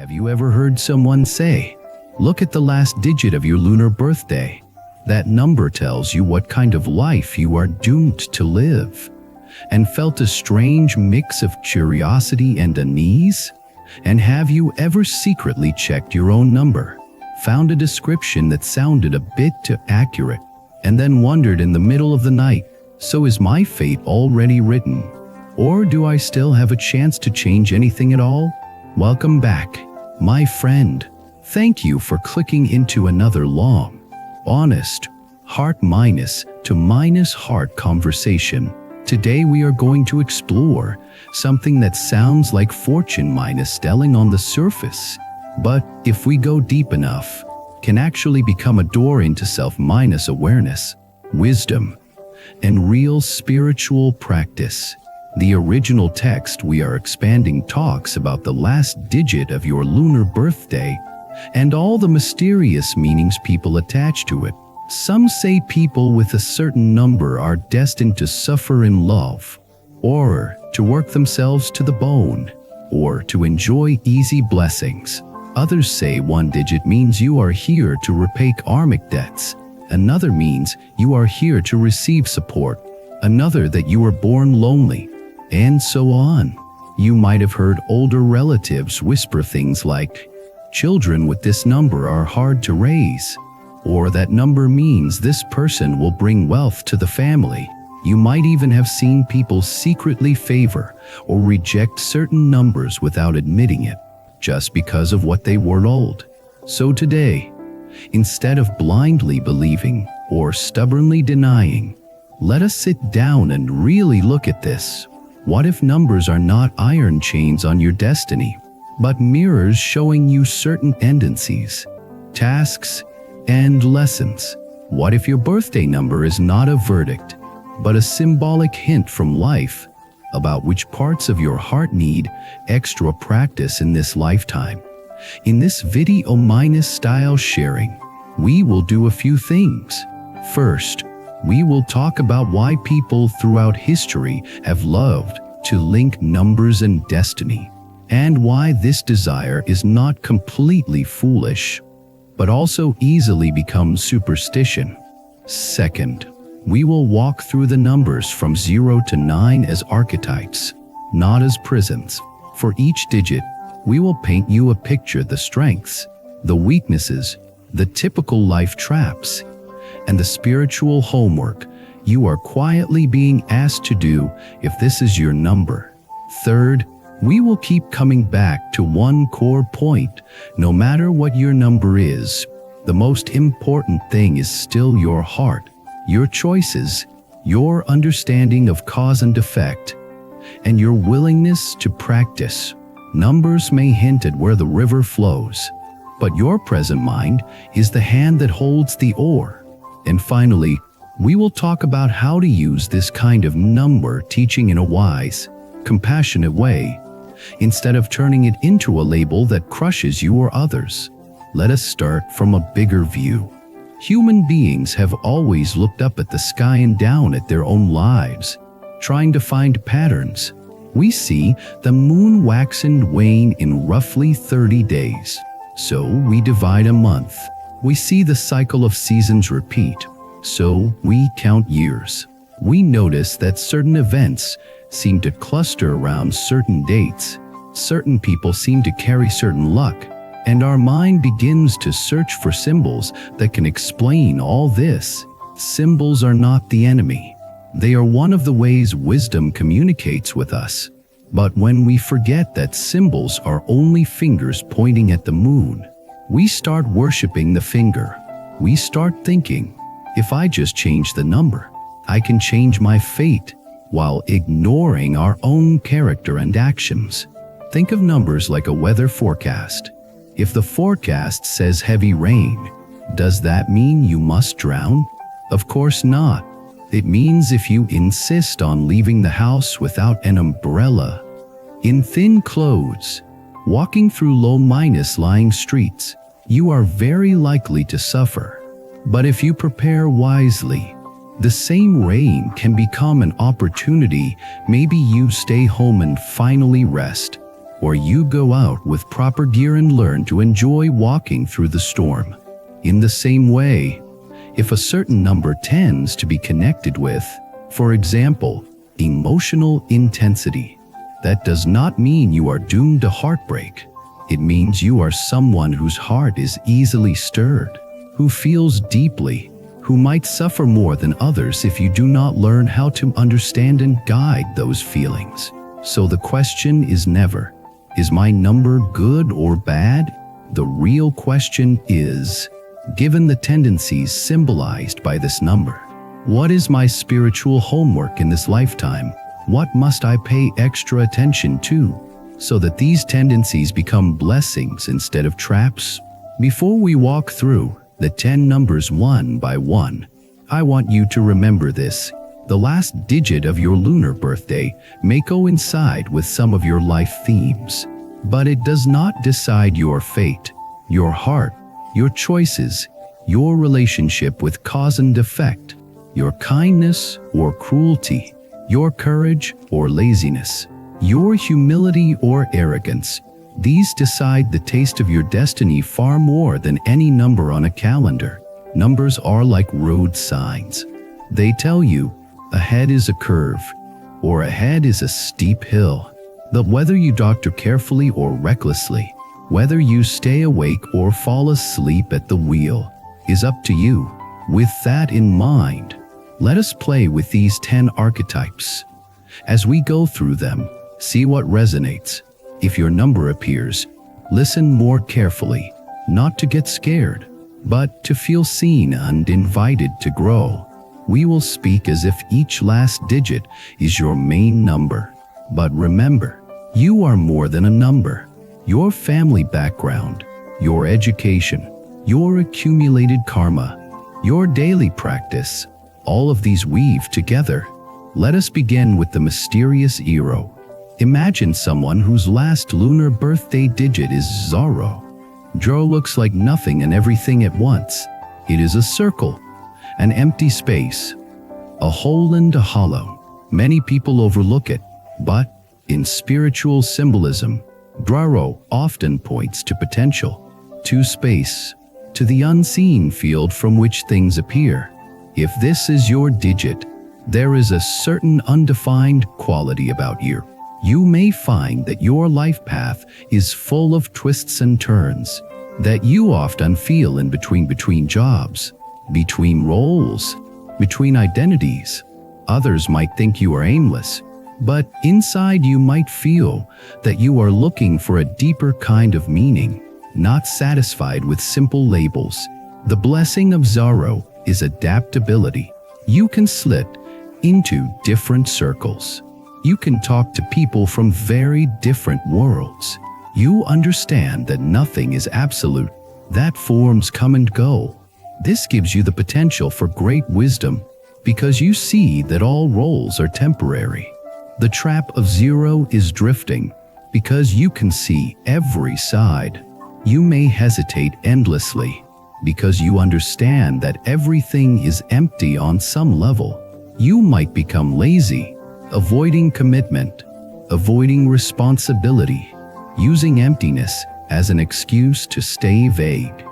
Have you ever heard someone say, "Look at the last digit of your lunar birthday"? That number tells you what kind of life you are doomed to live. And felt a strange mix of curiosity and unease? And have you ever secretly checked your own number, found a description that sounded a bit too accurate, and then wondered in the middle of the night, so is my fate already written? Or do I still have a chance to change anything at all? Welcome back, my friend. Thank you for clicking into another long, honest, heart minus to minus heart conversation. Today we are going to explore something that sounds like fortune minus stelling on the surface, but if we go deep enough, can actually become a door into self minus awareness, wisdom, and real spiritual practice. The original text we are expanding talks about the last digit of your lunar birthday and all the mysterious meanings people attach to it. Some say people with a certain number are destined to suffer in love, or to work themselves to the bone, or to enjoy easy blessings. Others say one digit means you are here to repay karmic debts. Another means you are here to receive support. Another that you were born lonely, and so on. You might have heard older relatives whisper things like, "Children with this number are hard to raise," or "that number means this person will bring wealth to the family." You might even have seen people secretly favor or reject certain numbers without admitting it, just because of what they were told. So today, instead of blindly believing or stubbornly denying, let us sit down and really look at this. What if numbers are not iron chains on your destiny, but mirrors showing you certain tendencies, tasks, and lessons? What if your birthday number is not a verdict, but a symbolic hint from life about which parts of your heart need extra practice in this lifetime? In this video minus style sharing, we will do a few things. First, we will talk about why people throughout history have loved to link numbers and destiny, and why this desire is not completely foolish, but also easily becomes superstition. Second, we will walk through the numbers from 0 to 9 as archetypes, not as prisons. For each digit, we will paint you a picture: the strengths, the weaknesses, the typical life traps, and the spiritual homework you are quietly being asked to do if this is your number. Third, we will keep coming back to one core point: no matter what your number is, the most important thing is still your heart, your choices, your understanding of cause and effect, and your willingness to practice. Numbers may hint at where the river flows, but your present mind is the hand that holds the oar. And finally, we will talk about how to use this kind of number teaching in a wise, compassionate way, instead of turning it into a label that crushes you or others. Let us start from a bigger view. Human beings have always looked up at the sky and down at their own lives, trying to find patterns. We see the moon wax and wane in roughly 30 days. So we divide a month. We see the cycle of seasons repeat. So we count years. We notice that certain events seem to cluster around certain dates. Certain people seem to carry certain luck. And our mind begins to search for symbols that can explain all this. Symbols are not the enemy. They are one of the ways wisdom communicates with us. But when we forget that symbols are only fingers pointing at the moon, we start worshiping the finger. We start thinking, if I just change the number, I can change my fate, while ignoring our own character and actions. Think of numbers like a weather forecast. If the forecast says heavy rain, does that mean you must drown? Of course not. It means if you insist on leaving the house without an umbrella, in thin clothes, walking through low minus lying streets, you are very likely to suffer. But if you prepare wisely, the same rain can become an opportunity. Maybe you stay home and finally rest. or you go out with proper gear and learn to enjoy walking through the storm. In the same way, if a certain number tends to be connected with, for example, emotional intensity, that does not mean you are doomed to heartbreak. It means you are someone whose heart is easily stirred, who feels deeply, who might suffer more than others if you do not learn how to understand and guide those feelings. So the question is never, is my number good or bad? The real question is, given the tendencies symbolized by this number, what is my spiritual homework in this lifetime? What must I pay extra attention to so that these tendencies become blessings instead of traps? Before we walk through the 10 numbers one by one, I want you to remember this. The last digit of your lunar birthday may coincide with some of your life themes, but it does not decide your fate, your heart, your choices, your relationship with cause and effect, your kindness or cruelty, your courage or laziness, your humility or arrogance. These decide the taste of your destiny far more than any number on a calendar. Numbers are like road signs. They tell you ahead is a curve or ahead is a steep hill. But whether you doctor carefully or recklessly, whether you stay awake or fall asleep at the wheel, is up to you. With that in mind, let us play with these 10 archetypes. As we go through them, see what resonates. If your number appears, listen more carefully, not to get scared, but to feel seen and invited to grow. We will speak as if each last digit is your main number. But remember, you are more than a number. Your family background, your education, your accumulated karma, your daily practice, all of these weave together. Let us begin with the mysterious zero. Imagine someone whose last lunar birthday digit is 0. Zero looks like nothing and everything at once. It is a circle, an empty space, a hole and a hollow. Many people overlook it, but in spiritual symbolism, zero often points to potential, to space, to the unseen field from which things appear. If this is your digit, there is a certain undefined quality about you. You may find that your life path is full of twists and turns, that you often feel in between jobs, between roles, between identities. Others might think you are aimless, but inside you might feel that you are looking for a deeper kind of meaning, not satisfied with simple labels. The blessing of zero is adaptability. You can slip into different circles. You can talk to people from very different worlds. You understand that nothing is absolute, that forms come and go. This gives you the potential for great wisdom because you see that all roles are temporary. The trap of zero is drifting because you can see every side. You may hesitate endlessly because you understand that everything is empty on some level. You might become lazy, avoiding commitment, avoiding responsibility, using emptiness as an excuse to stay vague.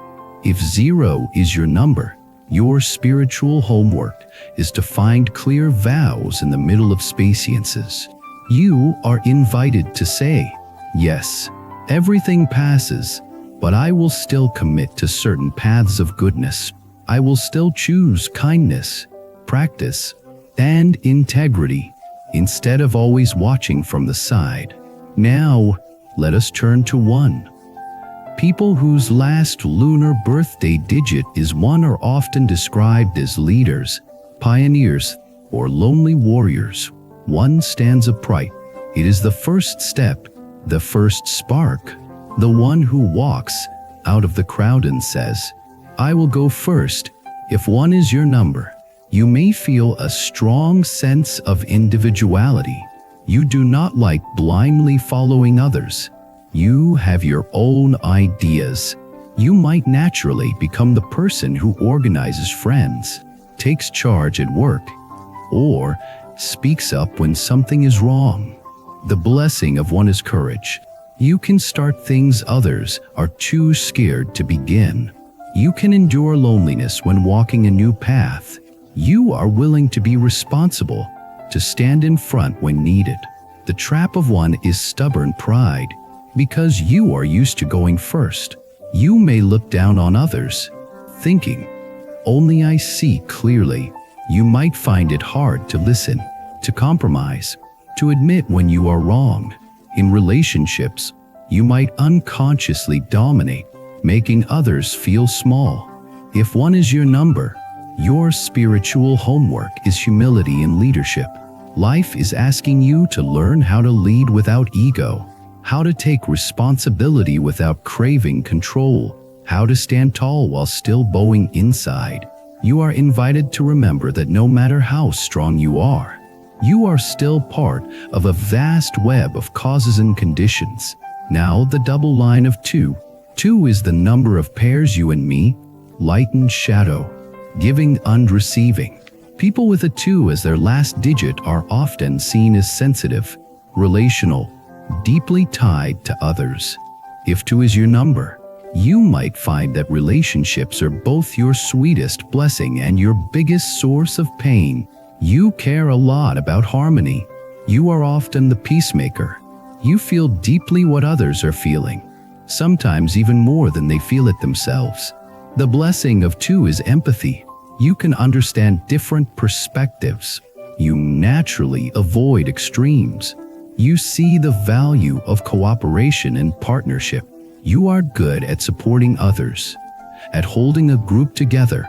If zero is your number, your spiritual homework is to find clear vows in the middle of spaciances. You are invited to say, yes, everything passes, but I will still commit to certain paths of goodness. I will still choose kindness, practice, and integrity, instead of always watching from the side. Now, let us turn to 1. People whose last lunar birthday digit is 1 are often described as leaders, pioneers, or lonely warriors. 1 stands upright. It is the first step, the first spark, the one who walks out of the crowd and says, I will go first. If 1 is your number, you may feel a strong sense of individuality. You do not like blindly following others. You have your own ideas. You might naturally become the person who organizes friends, takes charge at work, or speaks up when something is wrong. The blessing of 1 is courage. You can start things others are too scared to begin. You can endure loneliness when walking a new path. You are willing to be responsible, to stand in front when needed. The trap of one is stubborn pride. Because you are used to going first, you may look down on others, thinking, "Only I see clearly." You might find it hard to listen, to compromise, to admit when you are wrong. In relationships, you might unconsciously dominate, making others feel small. If one is your number, your spiritual homework is humility and leadership. Life is asking you to learn how to lead without ego, how to take responsibility without craving control, how to stand tall while still bowing inside. You are invited to remember that no matter how strong you are still part of a vast web of causes and conditions. Now the double line of 2. 2 is the number of pairs you and me, light and shadow, giving and receiving. People with a 2 as their last digit are often seen as sensitive, relational, deeply tied to others. If 2 is your number, you might find that relationships are both your sweetest blessing and your biggest source of pain. You care a lot about harmony. You are often the peacemaker. You feel deeply what others are feeling, sometimes even more than they feel it themselves. The blessing of 2 is empathy. You can understand different perspectives. You naturally avoid extremes. You see the value of cooperation and partnership. You are good at supporting others, at holding a group together.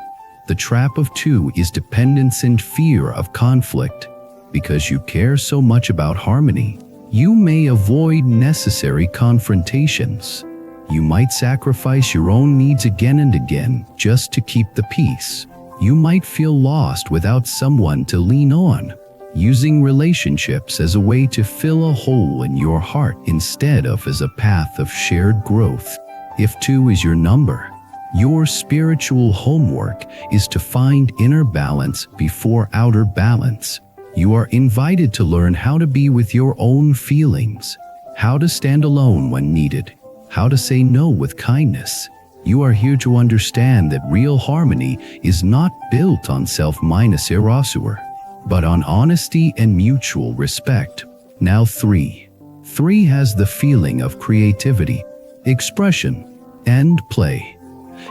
The trap of 2 is dependence and fear of conflict. Because you care so much about harmony, you may avoid necessary confrontations. You might sacrifice your own needs again and again just to keep the peace. You might feel lost without someone to lean on, using relationships as a way to fill a hole in your heart instead of as a path of shared growth. If 2 is your number, your spiritual homework is to find inner balance before outer balance. You are invited to learn how to be with your own feelings, how to stand alone when needed, how to say no with kindness. You are here to understand that real harmony is not built on self-minus erasure, but on honesty and mutual respect. Now 3. 3 has the feeling of creativity, expression, and play.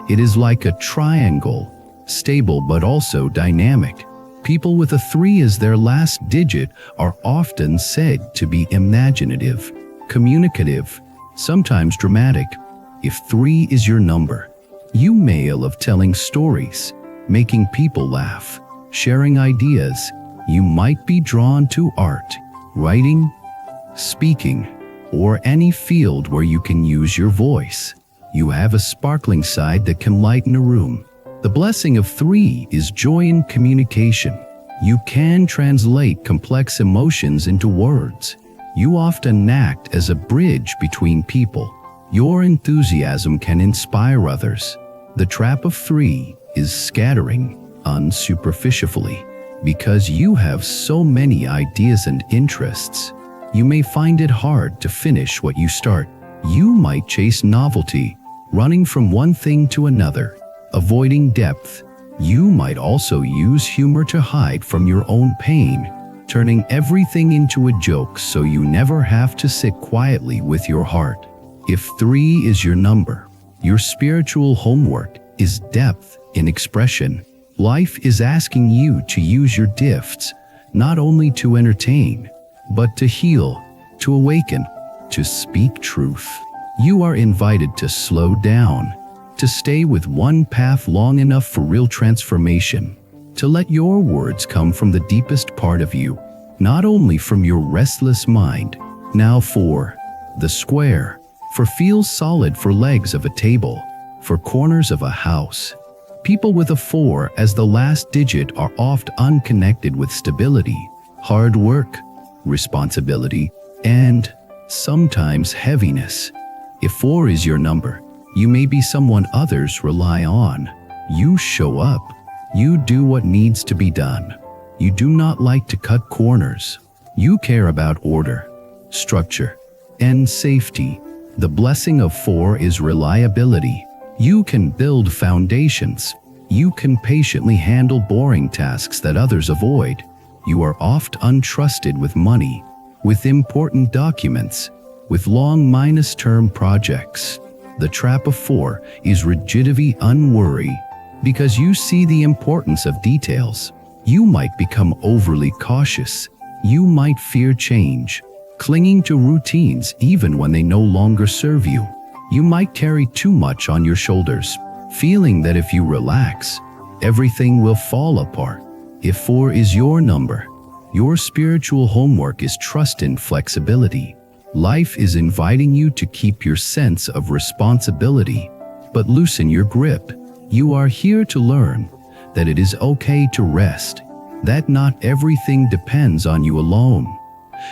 It is like a triangle, stable but also dynamic. People with a 3 as their last digit are often said to be imaginative, communicative, sometimes dramatic. If 3 is your number, you may love telling stories, making people laugh, sharing ideas. You might be drawn to art, writing, speaking, or any field where you can use your voice. You have a sparkling side that can lighten a room. The blessing of 3 is joy in communication. You can translate complex emotions into words. You often act as a bridge between people. Your enthusiasm can inspire others. The trap of 3 is scattering unsuperficially. Because you have so many ideas and interests, you may find it hard to finish what you start. You might chase novelty, running from one thing to another, avoiding depth. You might also use humor to hide from your own pain, turning everything into a joke so you never have to sit quietly with your heart. If 3 is your number, your spiritual homework is depth in expression. Life is asking you to use your gifts, not only to entertain, but to heal, to awaken, to speak truth. You are invited to slow down, to stay with one path long enough for real transformation, to let your words come from the deepest part of you, not only from your restless mind. Now 4. The square. For feels solid for legs of a table, for corners of a house. People with a 4 as the last digit are oft unconnected with stability, hard work, responsibility, and sometimes heaviness. If 4 is your number, you may be someone others rely on. You show up. You do what needs to be done. You do not like to cut corners. You care about order, structure, and safety. The blessing of 4 is reliability. You can build foundations. You can patiently handle boring tasks that others avoid. You are oft untrusted with money, with important documents, with long-term projects. The trap of 4 is rigidity, unworry, because you see the importance of details. You might become overly cautious. You might fear change, clinging to routines even when they no longer serve you. You might carry too much on your shoulders, feeling that if you relax, everything will fall apart. If 4 is your number, your spiritual homework is trust and flexibility. Life is inviting you to keep your sense of responsibility, but loosen your grip. You are here to learn that it is okay to rest, that not everything depends on you alone,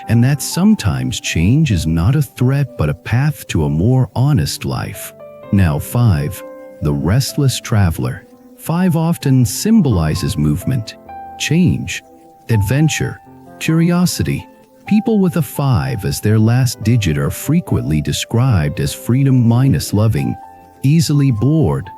and that sometimes change is not a threat but a path to a more honest life. Now 5, the restless traveler. 5 often symbolizes movement, change, adventure, curiosity. People with a 5 as their last digit are frequently described as freedom-loving, easily bored,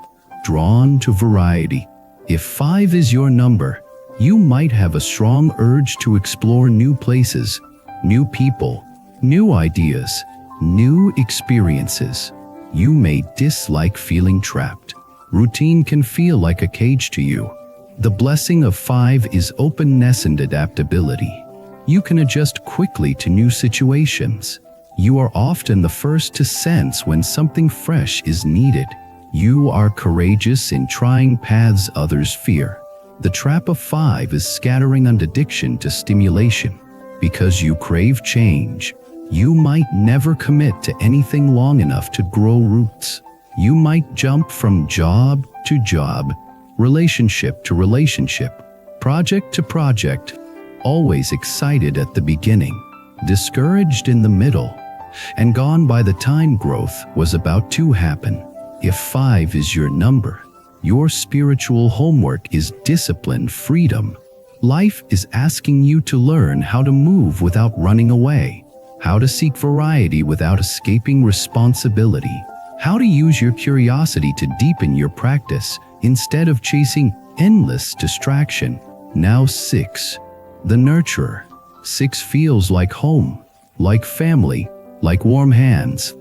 drawn to variety. If 5 is your number, you might have a strong urge to explore new places, new people, new ideas, new experiences. You may dislike feeling trapped. Routine can feel like a cage to you. The blessing of 5 is openness and adaptability. You can adjust quickly to new situations. You are often the first to sense when something fresh is needed. You are courageous in trying paths others fear. The trap of 5 is scattering on addiction to stimulation. Because you crave change, you might never commit to anything long enough to grow roots. You might jump from job to job, relationship to relationship, project to project, always excited at the beginning, discouraged in the middle, and gone by the time growth was about to happen. If 5 is your number, your spiritual homework is disciplined freedom. Life is asking you to learn how to move without running away, how to seek variety without escaping responsibility, how to use your curiosity to deepen your practice instead of chasing endless distraction. Now 6, the nurturer. 6 feels like home, like family, like warm hands.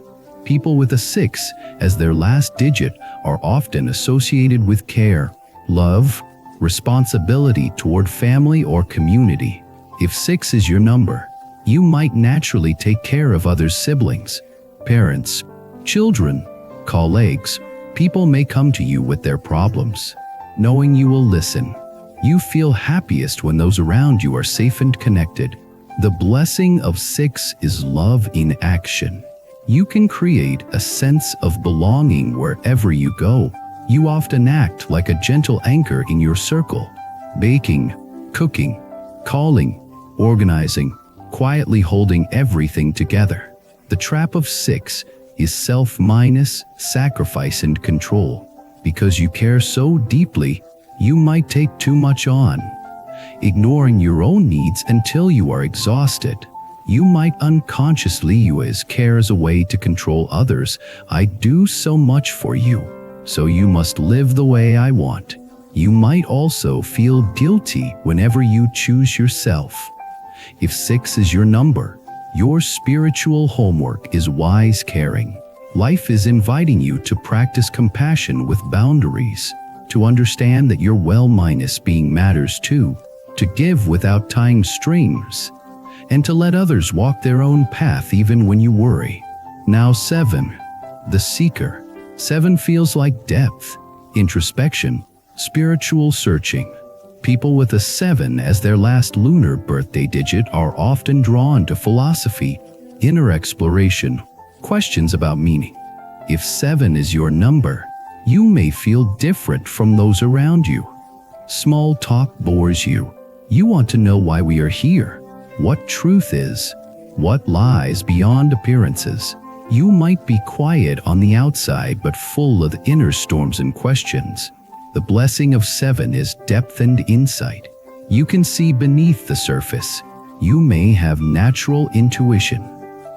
People with a 6 as their last digit are often associated with care, love, responsibility toward family or community. If 6 is your number, you might naturally take care of others' siblings, parents, children, colleagues. People may come to you with their problems, knowing you will listen. You feel happiest when those around you are safe and connected. The blessing of 6 is love in action. You can create a sense of belonging wherever you go. You often act like a gentle anchor in your circle, baking, cooking, calling, organizing, quietly holding everything together. The trap of 6 is sacrifice and control. Because you care so deeply, you might take too much on, ignoring your own needs until you are exhausted. You might unconsciously use care as a way to control others. I do so much for you, so you must live the way I want. You might also feel guilty whenever you choose yourself. If 6 is your number, your spiritual homework is wise caring. Life is inviting you to practice compassion with boundaries, to understand that your well-being matters too, to give without tying strings, and to let others walk their own path even when you worry. Now 7, the seeker. 7 feels like depth, introspection, spiritual searching. People with a 7 as their last lunar birthday digit are often drawn to philosophy, inner exploration, questions about meaning. If 7 is your number, you may feel different from those around you. Small talk bores you. You want to know why we are here, what truth is, what lies beyond appearances. You might be quiet on the outside but full of inner storms and questions. The blessing of 7 is depth and insight. You can see beneath the surface. You may have natural intuition.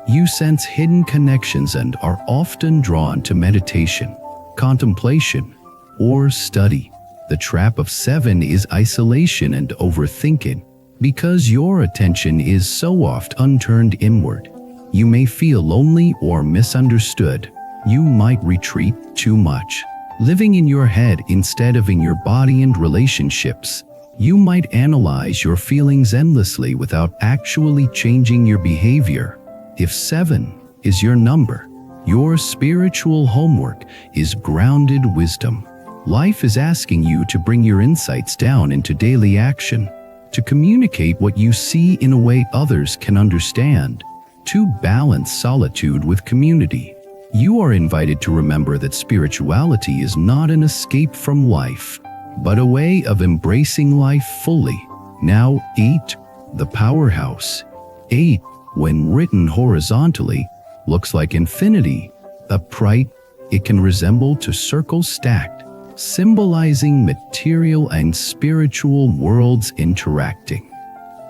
You sense hidden connections and are often drawn to meditation, contemplation, or study. The trap of 7 is isolation and overthinking. Because your attention is so often turned inward, you may feel lonely or misunderstood. You might retreat too much, living in your head instead of in your body and relationships. You might analyze your feelings endlessly without actually changing your behavior. If 7 is your number, your spiritual homework is grounded wisdom. Life is asking you to bring your insights down into daily action, to communicate what you see in a way others can understand, to balance solitude with community. You are invited to remember that spirituality is not an escape from life, but a way of embracing life fully. Now 8, the powerhouse. 8, when written horizontally, looks like infinity. Upright, it can resemble to circles stacked, symbolizing material and spiritual worlds interacting.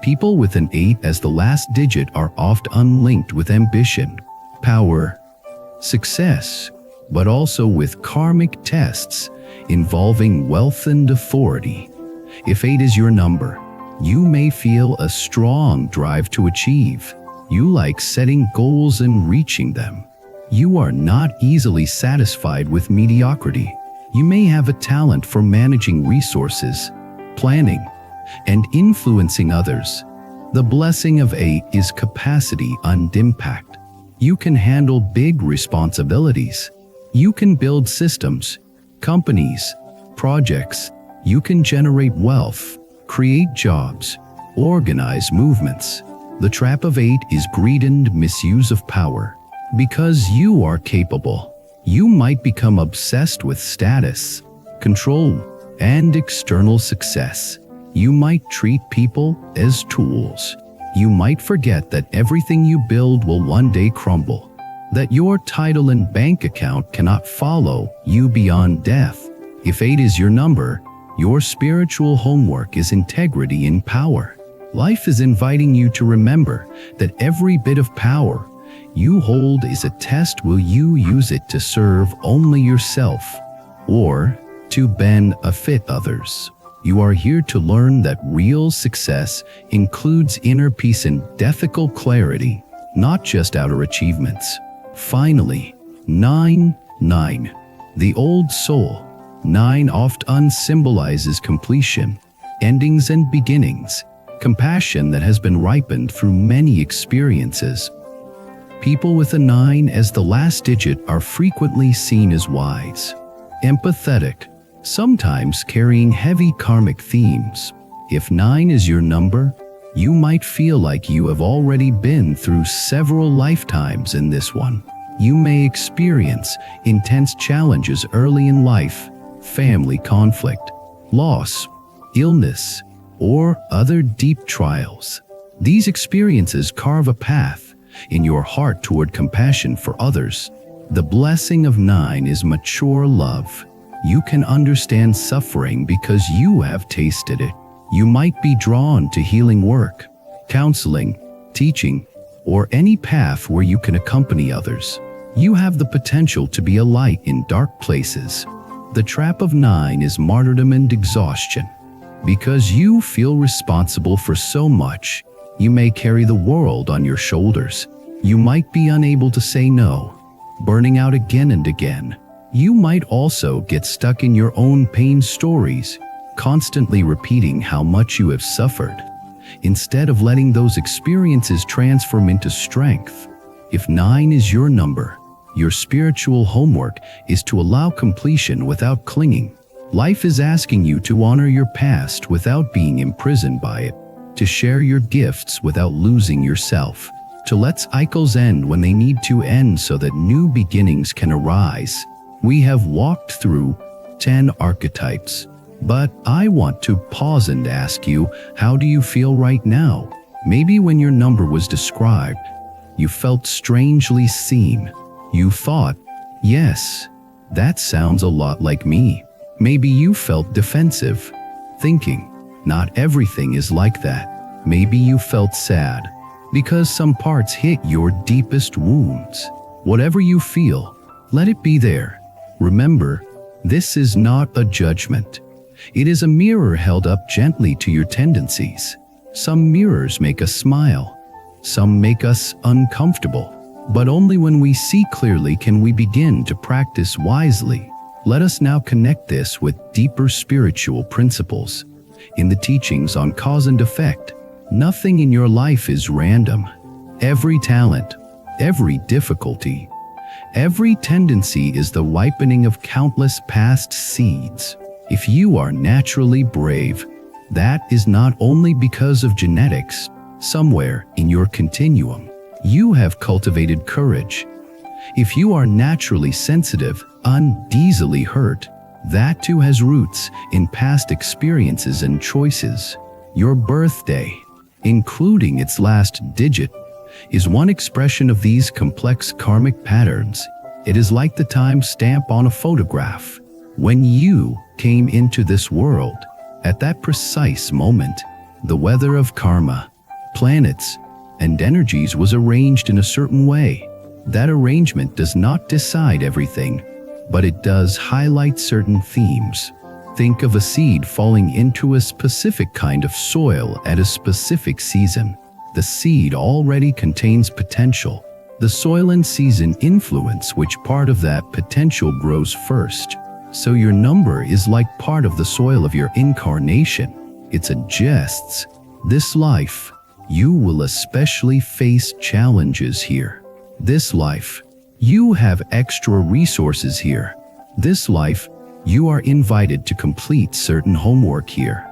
People with an 8 as the last digit are often unlinked with ambition, power, success, but also with karmic tests involving wealth and authority. If 8 is your number, you may feel a strong drive to achieve. You like setting goals and reaching them. You are not easily satisfied with mediocrity. You may have a talent for managing resources, planning, and influencing others. The blessing of 8 is capacity and impact. You can handle big responsibilities. You can build systems, companies, projects. You can generate wealth, create jobs, organize movements. The trap of 8 is greed and misuse of power. Because you are capable, you might become obsessed with status, control, and external success. You might treat people as tools. You might forget that everything you build will one day crumble, that your title and bank account cannot follow you beyond death. If 8 is your number, your spiritual homework is integrity in power. Life is inviting you to remember that every bit of power you hold is a test. Will you use it to serve only yourself or to benefit others? You are here to learn that real success includes inner peace and ethical clarity, not just outer achievements. Finally, 9. The old soul. 9 often symbolizes completion, endings and beginnings, compassion that has been ripened through many experiences. People with a 9 as the last digit are frequently seen as wise, empathetic, sometimes carrying heavy karmic themes. If 9 is your number, you might feel like you have already been through several lifetimes in this one. You may experience intense challenges early in life, family conflict, loss, illness, or other deep trials. These experiences carve a path in your heart toward compassion for others. The blessing of 9 is mature love. You can understand suffering because you have tasted it. You might be drawn to healing work, counseling, teaching, or any path where you can accompany others. You have the potential to be a light in dark places. The trap of 9 is martyrdom and exhaustion. Because you feel responsible for so much, you may carry the world on your shoulders. You might be unable to say no, burning out again and again. You might also get stuck in your own pain stories, constantly repeating how much you have suffered, instead of letting those experiences transform into strength. If 9 is your number, your spiritual homework is to allow completion without clinging. Life is asking you to honor your past without being imprisoned by it, to share your gifts without losing yourself, to let cycles end when they need to end so that new beginnings can arise. We have walked through 10 archetypes, but I want to pause and ask you, how do you feel right now? Maybe when your number was described, you felt strangely seen. You thought, yes, that sounds a lot like me. Maybe you felt defensive, thinking, not everything is like that. Maybe you felt sad, because some parts hit your deepest wounds. Whatever you feel, let it be there. Remember, this is not a judgment. It is a mirror held up gently to your tendencies. Some mirrors make us smile. Some make us uncomfortable. But only when we see clearly can we begin to practice wisely. Let us now connect this with deeper spiritual principles. In the teachings on cause and effect, nothing in your life is random. Every talent, every difficulty, every tendency is the ripening of countless past seeds. If you are naturally brave, that is not only because of genetics. Somewhere in your continuum, you have cultivated courage. If you are naturally sensitive and easily hurt, that too has roots in past experiences and choices. Your birthday, including its last digit, is one expression of these complex karmic patterns. It is like the time stamp on a photograph. When you came into this world, at that precise moment, the weather of karma, planets, and energies was arranged in a certain way. That arrangement does not decide everything, but it does highlight certain themes. Think of a seed falling into a specific kind of soil at a specific season. The seed already contains potential. The soil and season influence which part of that potential grows first. So your number is like part of the soil of your incarnation. It suggests this life, you will especially face challenges here. This life, you have extra resources here. This life, you are invited to complete certain homework here.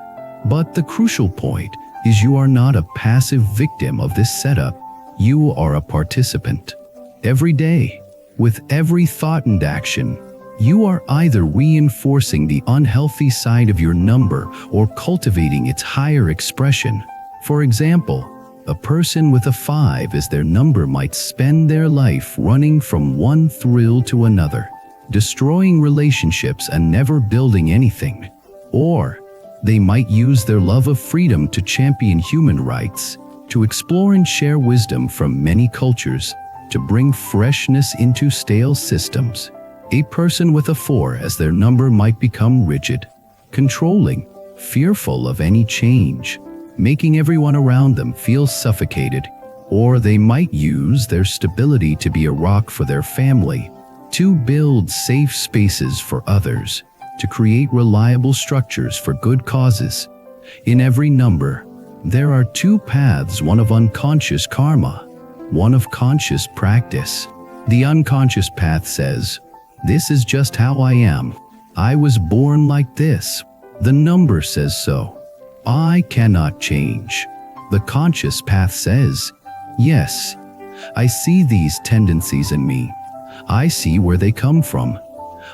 But the crucial point is you are not a passive victim of this setup. You are a participant. Every day, with every thought and action, you are either reinforcing the unhealthy side of your number or cultivating its higher expression. For example, a person with a 5 as their number might spend their life running from one thrill to another, destroying relationships and never building anything. Or they might use their love of freedom to champion human rights, to explore and share wisdom from many cultures, to bring freshness into stale systems. A person with a 4 as their number might become rigid, controlling, fearful of any change, making everyone around them feel suffocated. Or they might use their stability to be a rock for their family, to build safe spaces for others, to create reliable structures for good causes. In every number, there are two paths, one of unconscious karma, one of conscious practice. The unconscious path says, "This is just how I am. I was born like this." The number says so. I cannot change. The conscious path says, "Yes, I see these tendencies in me. I see where they come from.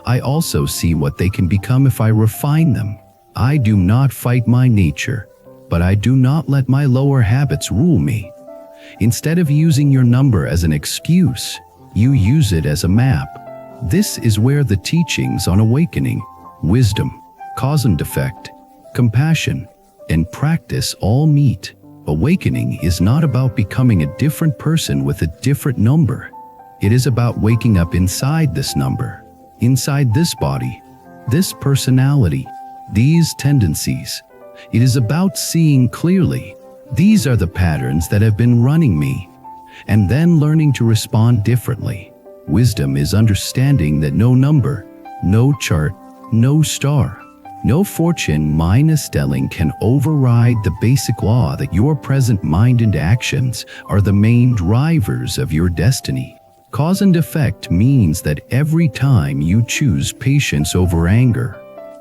I also see what they can become if I refine them. I do not fight my nature, but I do not let my lower habits rule me." Instead of using your number as an excuse, you use it as a map. This is where the teachings on awakening, wisdom, cause and effect, compassion, and practice all meet. Awakening is not about becoming a different person with a different number. It is about waking up inside this number, inside this body, this personality, these tendencies. It is about seeing clearly, these are the patterns that have been running me, and then learning to respond differently. Wisdom is understanding that no number, no chart, no star, no fortune minus stelling can override the basic law that your present mind and actions are the main drivers of your destiny. Cause and effect means that every time you choose patience over anger,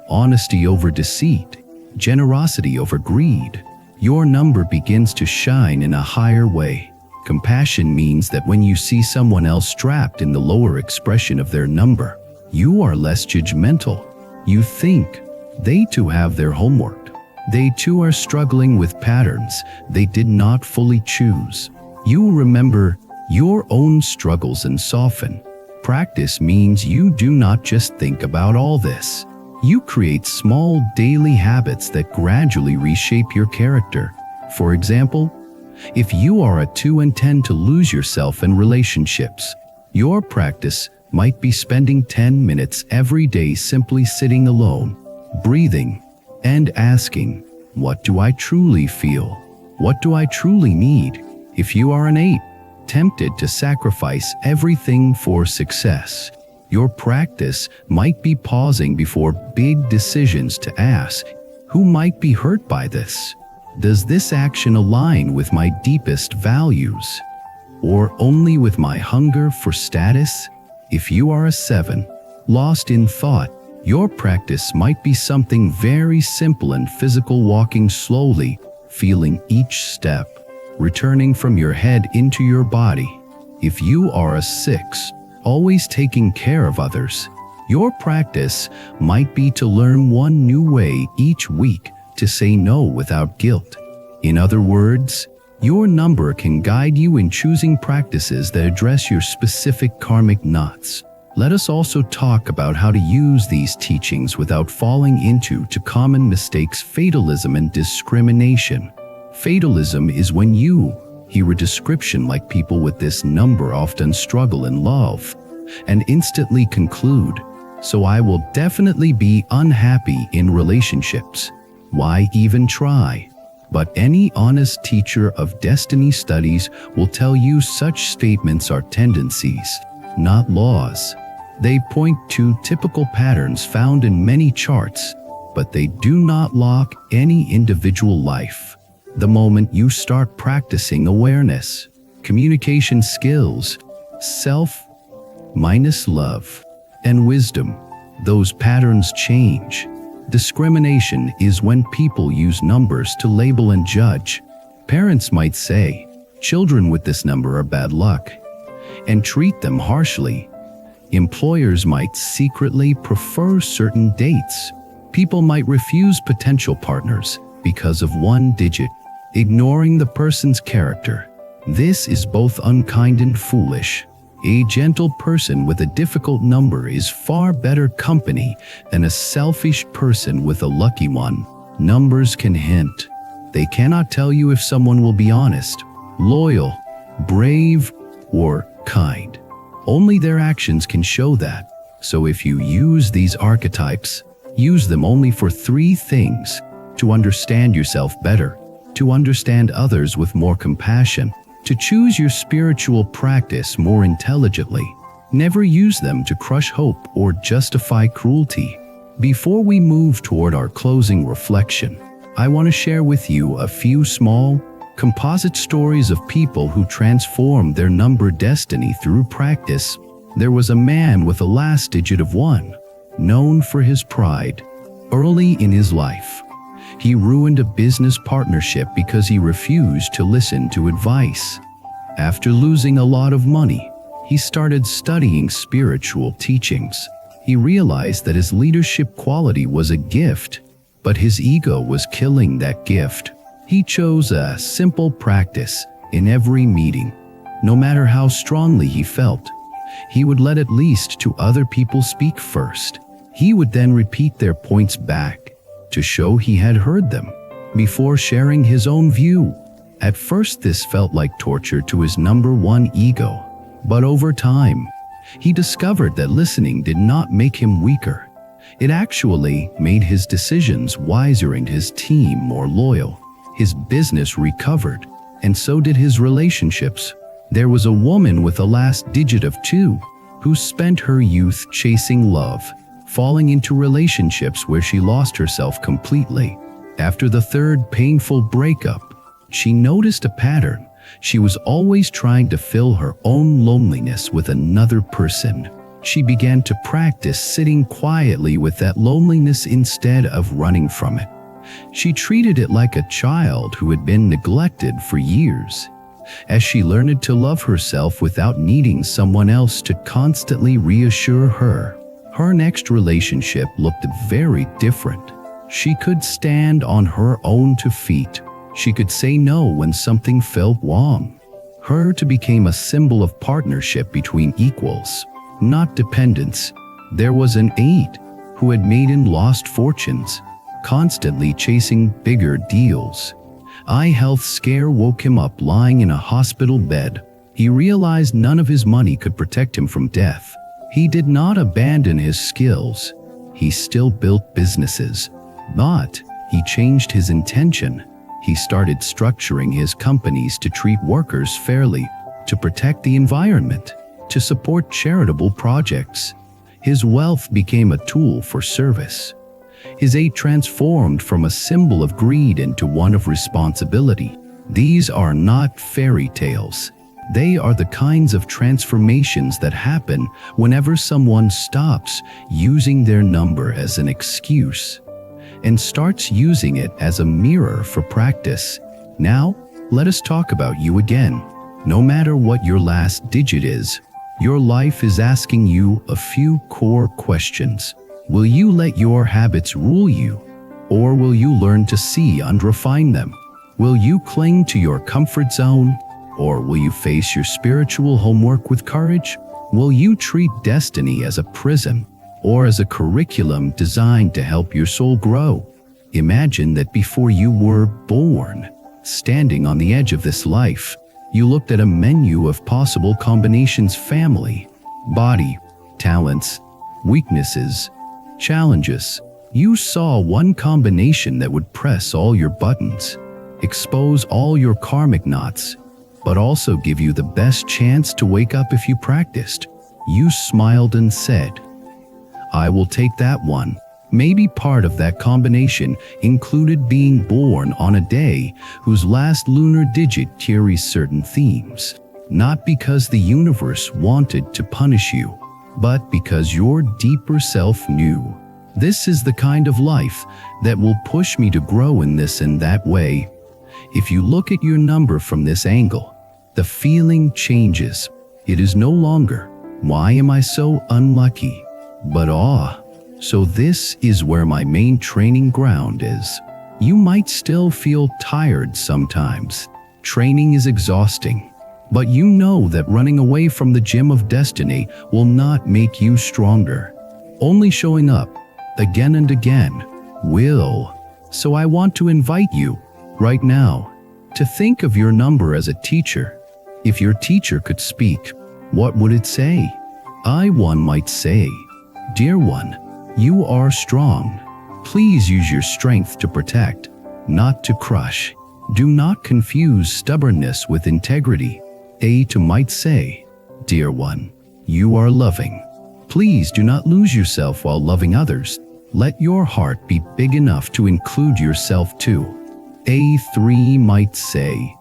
honesty over deceit, generosity over greed, your number begins to shine in a higher way. Compassion means that when you see someone else trapped in the lower expression of their number, you are less judgmental. You think, they too have their homework. They too are struggling with patterns they did not fully choose. You remember your own struggles and soften. Practice means you do not just think about all this. You create small daily habits that gradually reshape your character. For example, If you are a 2 and tend to lose yourself in relationships, your practice might be spending 10 minutes every day simply sitting alone, breathing, and asking, what do I truly feel? What do I truly need? If you are an 8, tempted to sacrifice everything for success, your practice might be pausing before big decisions to ask, who might be hurt by this? Does this action align with my deepest values? Or only with my hunger for status? If you are a 7, lost in thought, your practice might be something very simple and physical, walking slowly, feeling each step, returning from your head into your body. If you are a 6, always taking care of others, your practice might be to learn one new way each week to say no without guilt. In other words, your number can guide you in choosing practices that address your specific karmic knots. Let us also talk about how to use these teachings without falling into two common mistakes: fatalism and discrimination. Fatalism is when you hear a description like people with this number often struggle in love and instantly conclude, so I will definitely be unhappy in relationships. Why even try? But any honest teacher of destiny studies will tell you such statements are tendencies, not laws. They point to typical patterns found in many charts, but they do not lock any individual life. The moment you start practicing awareness, communication skills, self minus love, and wisdom, those patterns change. Discrimination is when people use numbers to label and judge. Parents might say, children with this number are bad luck, and treat them harshly. Employers might secretly prefer certain dates. People might refuse potential partners because of one digit, ignoring the person's character. This is both unkind and foolish. A gentle person with a difficult number is far better company than a selfish person with a lucky one. Numbers can hint. They cannot tell you if someone will be honest, loyal, brave, or kind. Only their actions can show that. So if you use these archetypes, use them only for 3 things: to understand yourself better, to understand others with more compassion, to choose your spiritual practice more intelligently. Never use them to crush hope or justify cruelty. Before we move toward our closing reflection, I want to share with you a few small, composite stories of people who transformed their number destiny through practice. There was a man with a last digit of 1, known for his pride. Early in his life, he ruined a business partnership because he refused to listen to advice. After losing a lot of money, he started studying spiritual teachings. He realized that his leadership quality was a gift, but his ego was killing that gift. He chose a simple practice in every meeting. No matter how strongly he felt, he would let at least 2 other people speak first. He would then repeat their points back to show he had heard them before sharing his own view. At first, this felt like torture to his number 1 ego, but over time, he discovered that listening did not make him weaker. It actually made his decisions wiser and his team more loyal. His business recovered, and so did his relationships. There was a woman with a last digit of 2 who spent her youth chasing love, falling into relationships where she lost herself completely. After the 3rd painful breakup, she noticed a pattern. She was always trying to fill her own loneliness with another person. She began to practice sitting quietly with that loneliness instead of running from it. She treated it like a child who had been neglected for years. As she learned to love herself without needing someone else to constantly reassure her, her next relationship looked very different. She could stand on her own 2 feet. She could say no when something felt wrong. Her to became a symbol of partnership between equals, not dependence. There was an 8 who had made and lost fortunes, constantly chasing bigger deals. eye health scare woke him up lying in a hospital bed. He realized none of his money could protect him from death. He did not abandon his skills. He still built businesses. But he changed his intention. He started structuring his companies to treat workers fairly, to protect the environment, to support charitable projects. His wealth became a tool for service. His eight transformed from a symbol of greed into one of responsibility. These are not fairy tales. They are the kinds of transformations that happen whenever someone stops using their number as an excuse and starts using it as a mirror for practice. Now, let us talk about you again. No matter what your last digit is, your life is asking you a few core questions. Will you let your habits rule you? Or will you learn to see and refine them? Will you cling to your comfort zone? Or will you face your spiritual homework with courage? Will you treat destiny as a prison or as a curriculum designed to help your soul grow? Imagine that before you were born, standing on the edge of this life, you looked at a menu of possible combinations: family, body, talents, weaknesses, challenges. You saw one combination that would press all your buttons, expose all your karmic knots, but also give you the best chance to wake up if you practiced. You smiled and said, "I will take that one." Maybe part of that combination included being born on a day whose last lunar digit carries certain themes. Not because the universe wanted to punish you, but because your deeper self knew, this is the kind of life that will push me to grow in this and that way. If you look at your number from this angle, the feeling changes. It is no longer, "Why am I so unlucky?" but "Ah, so this is where my main training ground is." You might still feel tired sometimes. Training is exhausting. But you know that running away from the gym of destiny will not make you stronger. Only showing up again and again will. So I want to invite you right now to think of your number as a teacher. If your teacher could speak, what would it say? I1 might say, "Dear one, you are strong. Please use your strength to protect, not to crush. Do not confuse stubbornness with integrity." A2 might say, "Dear one, you are loving. Please do not lose yourself while loving others. Let your heart be big enough to include yourself too." A3 might say,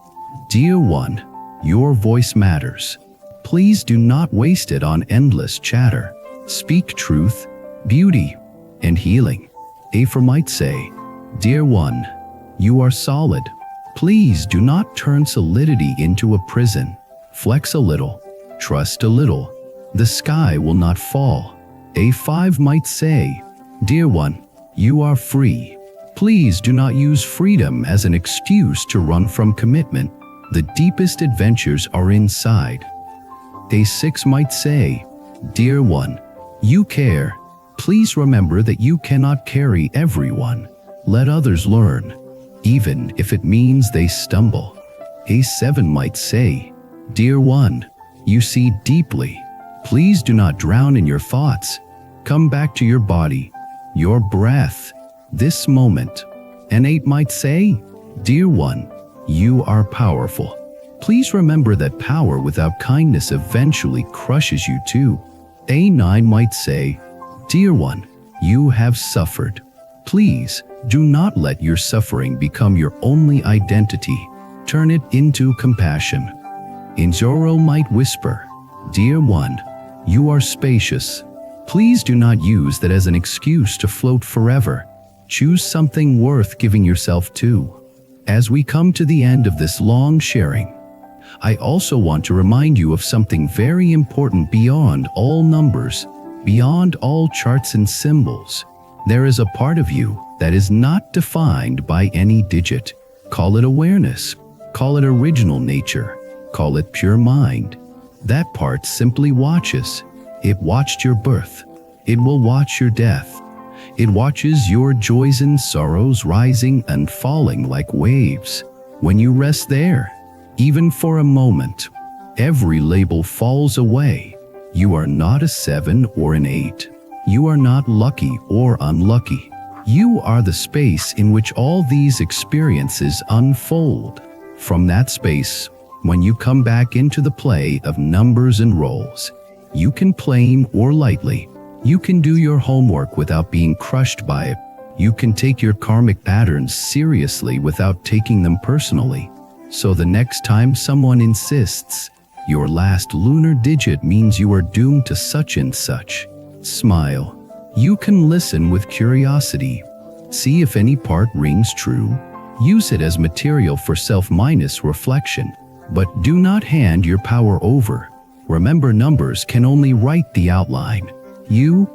"Dear one, your voice matters. Please do not waste it on endless chatter. Speak truth, beauty, and healing." A4 might say, "Dear one, you are solid. Please do not turn solidity into a prison. Flex a little, trust a little. The sky will not fall." A5 might say, "Dear one, you are free. Please do not use freedom as an excuse to run from commitment. The deepest adventures are inside." A6 might say, "Dear one, you care. Please remember that you cannot carry everyone. Let others learn, even if it means they stumble." A7 might say, "Dear one, you see deeply. Please do not drown in your thoughts. Come back to your body, your breath, this moment." An 8 might say, "Dear one, you are powerful. Please remember that power without kindness eventually crushes you too." A9 might say, "Dear one, you have suffered. Please do not let your suffering become your only identity. Turn it into compassion." A0 might whisper, "Dear one, you are spacious. Please do not use that as an excuse to float forever. Choose something worth giving yourself to." As we come to the end of this long sharing, I also want to remind you of something very important beyond all numbers, beyond all charts and symbols. There is a part of you that is not defined by any digit. Call it awareness, call it original nature, call it pure mind. That part simply watches. It watched your birth. It will watch your death. It watches your joys and sorrows rising and falling like waves. When you rest there, even for a moment, every label falls away. You are not a 7 or an 8. You are not lucky or unlucky. You are the space in which all these experiences unfold. From that space, when you come back into the play of numbers and roles, you can claim or lightly. You can do your homework without being crushed by it. You can take your karmic patterns seriously without taking them personally. So the next time someone insists your last lunar digit means you are doomed to such and such, smile. You can listen with curiosity. See if any part rings true. Use it as material for self-reflection. But do not hand your power over. Remember, numbers can only write the outline. You,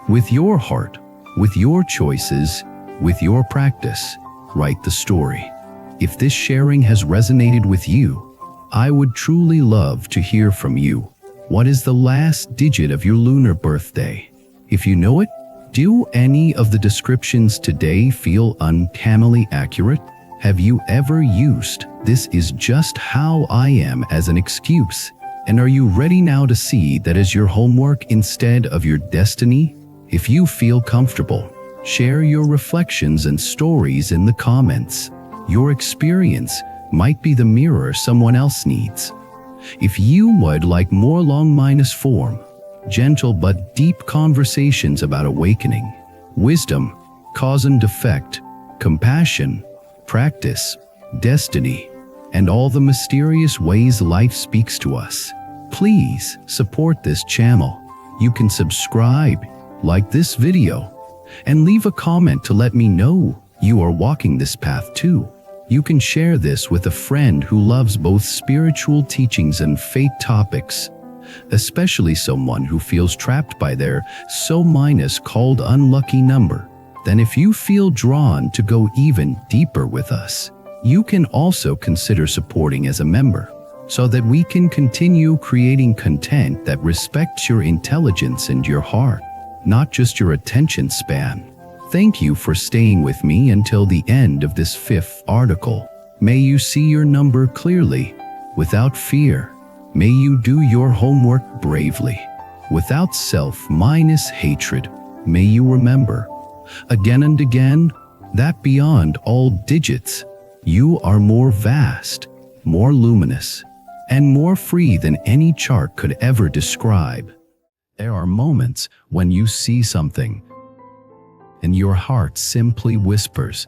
with your heart, with your choices, with your practice, write the story. If this sharing has resonated with you, I would truly love to hear from you. What is the last digit of your lunar birthday? If you know it, do any of the descriptions today feel uncannily accurate? Have you ever used "this is just how I am" as an excuse? And are you ready now to see that as your homework instead of your destiny? If you feel comfortable, share your reflections and stories in the comments. Your experience might be the mirror someone else needs. If you would like more long-form, gentle but deep conversations about awakening, wisdom, cause and effect, compassion, practice, destiny, and all the mysterious ways life speaks to us, please support this channel. You can subscribe, like this video, and leave a comment to let me know you are walking this path too. You can share this with a friend who loves both spiritual teachings and faith topics, especially someone who feels trapped by their called unlucky number. Then if you feel drawn to go even deeper with us, you can also consider supporting as a member, so that we can continue creating content that respects your intelligence and your heart, not just your attention span. Thank you for staying with me until the end of this 5th article. May you see your number clearly, without fear. May you do your homework bravely, without self-hatred. May you remember, again and again, that beyond all digits, you are more vast, more luminous, and more free than any chart could ever describe. There are moments when you see something, and your heart simply whispers,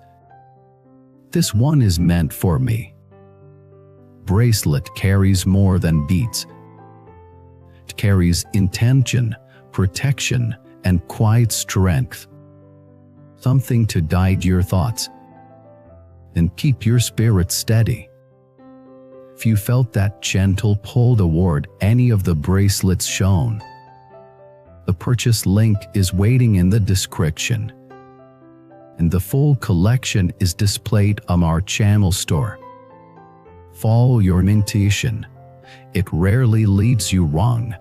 "This one is meant for me." Bracelet carries more than beads. It carries intention, protection, and quiet strength. Something to guide your thoughts and keep your spirit steady. If you felt that gentle pull toward any of the bracelets shown, the purchase link is waiting in the description, and the full collection is displayed on our channel store. Follow your intuition. It rarely leads you wrong.